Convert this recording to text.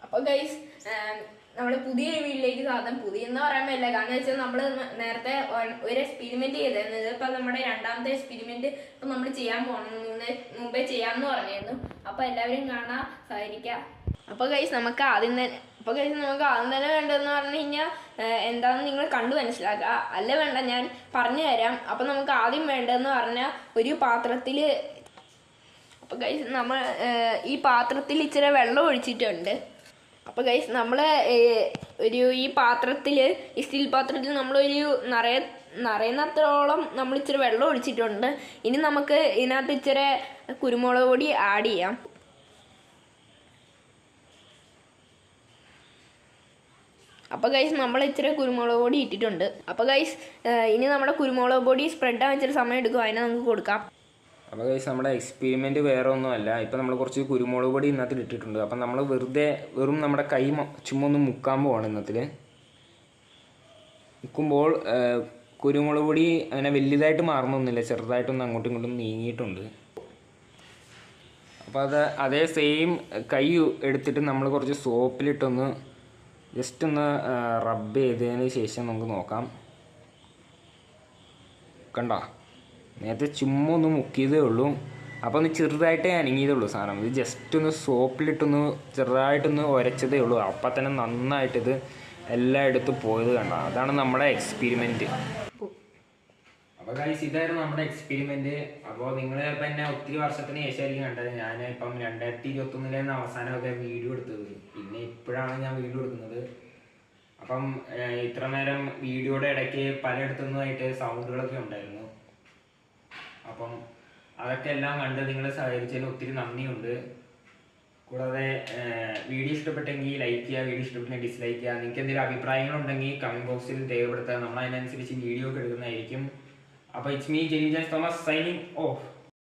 അപ്പോൾ ഗൈസ് നമ്മൾ പുതിയൊരു വീട്ടിലേക്ക് സാധനം പുതിയെന്ന് പറയാൻ പറ്റില്ല. കാരണം വെച്ചാൽ നമ്മൾ നേരത്തെ ഒരു എക്സ്പെരിമെന്റ് ചെയ്തായിരുന്നു. ഇതിപ്പോൾ നമ്മുടെ രണ്ടാമത്തെ എക്സ്പെരിമെന്റ് ഇപ്പം നമ്മൾ ചെയ്യാൻ പോകണം. മുമ്പേ ചെയ്യാമെന്ന് പറഞ്ഞായിരുന്നു. അപ്പോൾ എല്ലാവരും കാണാൻ സഹകരിക്കാം. അപ്പോൾ ഗൈസ് നമുക്ക് ആദ്യം തന്നെ വേണ്ടതെന്ന് പറഞ്ഞു കഴിഞ്ഞാൽ എന്താണെന്ന് നിങ്ങൾ കണ്ടു മനസ്സിലാക്കുക. അല്ല വേണ്ട, ഞാൻ പറഞ്ഞു തരാം. അപ്പോൾ നമുക്ക് ആദ്യം വേണ്ടതെന്ന് പറഞ്ഞാൽ ഒരു പാത്രത്തിൽ, അപ്പോൾ ഗൈസ് നമ്മൾ ഈ പാത്രത്തിൽ ഇച്ചിരി വെള്ളം ഒഴിച്ചിട്ടുണ്ട്. അപ്പോൾ ഗൈസ് നമ്മൾ ഈ പാത്രത്തിൽ, ഈ സ്റ്റീൽ പാത്രത്തിൽ നമ്മളൊരു നിറയുന്നത്രോളം നമ്മൾ ഇച്ചിരി വെള്ളം ഒഴിച്ചിട്ടുണ്ട്. ഇനി നമുക്ക് ഇതിനകത്ത് ഇച്ചിരി കുരുമുളക് പൊടി ആഡ് ചെയ്യാം. അപ്പോൾ ഗൈസ് നമ്മൾ ഇച്ചിരി കുരുമുളക് പൊടി ഇട്ടിട്ടുണ്ട്. അപ്പോൾ ഗൈസ് ഇനി നമ്മുടെ കുരുമുളക് പൊടി സ്പ്രെഡ് ആവാൻ ഇച്ചിരി സമയം എടുക്കും. അതിനെ നമുക്ക് കൊടുക്കാം. അപ്പോൾ ഗൈസ് നമ്മുടെ എക്സ്പെരിമെൻറ്റ് വേറെ ഒന്നുമല്ല. ഇപ്പോൾ നമ്മൾ കുറച്ച് കുരുമുളക് പൊടി ഇന്നത്തിൽ ഇട്ടിട്ടുണ്ട്. അപ്പം നമ്മൾ വെറും നമ്മുടെ കൈ ചുമ്മാ ഒന്ന് മുക്കാൻ പോവാണ്. ഇന്നത്തിൽ മുക്കുമ്പോൾ കുരുമുളക് പൊടി അങ്ങനെ വലുതായിട്ട് മാറുന്നൊന്നുമില്ല, ചെറുതായിട്ടൊന്ന് അങ്ങോട്ടും ഇങ്ങോട്ടും നീങ്ങിയിട്ടുണ്ട്. അപ്പോൾ അതേ സെയിം കൈ എടുത്തിട്ട് നമ്മൾ കുറച്ച് സോപ്പിലിട്ടൊന്ന് ജസ്റ്റ് ഒന്ന് റബ്ബ് ചെയ്തതിന് ശേഷം നമുക്ക് നോക്കാം. കണ്ടോ, നേരത്തെ ചുമ്മാ ഒന്ന് മുക്കിയതേ ഉള്ളൂ. അപ്പോൾ ഒന്ന് ചെറുതായിട്ടേ അനങ്ങിയതേ ഉള്ളൂ സാധനം. ഇത് ജസ്റ്റ് ഒന്ന് സോപ്പിലിട്ടൊന്ന് ചെറുതായിട്ടൊന്ന് ഉരച്ചതേ ഉള്ളൂ. അപ്പം തന്നെ നന്നായിട്ടിത് എല്ലായിടത്തും പോയത് കണ്ടോ. അതാണ് നമ്മുടെ എക്സ്പെരിമെൻറ്റ്. അപ്പോൾ ഗൈസ് ഇതായിരുന്നു നമ്മുടെ എക്സ്പെരിമെൻറ്റ്. അപ്പോൾ നിങ്ങൾ ഇപ്പം എന്നെ ഒത്തിരി വർഷത്തിന് ശേഷമായിരിക്കും കണ്ടത്. ഞാൻ ഇപ്പം 2021 അവസാനമൊക്കെ വീഡിയോ എടുത്തത്. പിന്നെ ഇപ്പോഴാണ് ഞാൻ വീഡിയോ എടുക്കുന്നത്. അപ്പം ഇത്ര നേരം വീഡിയോയുടെ ഇടയ്ക്ക് പലയിടത്തുനിന്നുമായിട്ട് സൗണ്ടുകളൊക്കെ ഉണ്ടായിരുന്നു. അപ്പം അതൊക്കെ എല്ലാം കണ്ട് നിങ്ങൾ സഹകരിച്ചതിന് ഒത്തിരി നന്ദിയുണ്ട്. കൂടാതെ വീഡിയോ ഇഷ്ടപ്പെട്ടെങ്കിൽ ലൈക്ക് ചെയ്യുക, വീഡിയോ ഇഷ്ടപ്പെട്ടെങ്കിൽ ഡിസ്ലൈക്ക് ചെയ്യുക. നിങ്ങൾക്ക് എന്തെങ്കിലും അഭിപ്രായങ്ങളുണ്ടെങ്കിൽ കമൻറ്റ് ബോക്സിൽ രേഖപ്പെടുത്തുക. നമ്മൾ അതിനനുസരിച്ച് വീഡിയോ ഒക്കെ എടുക്കുന്നതായിരിക്കും. അപ്പോൾ it's me Jeni Jones Thomas signing of.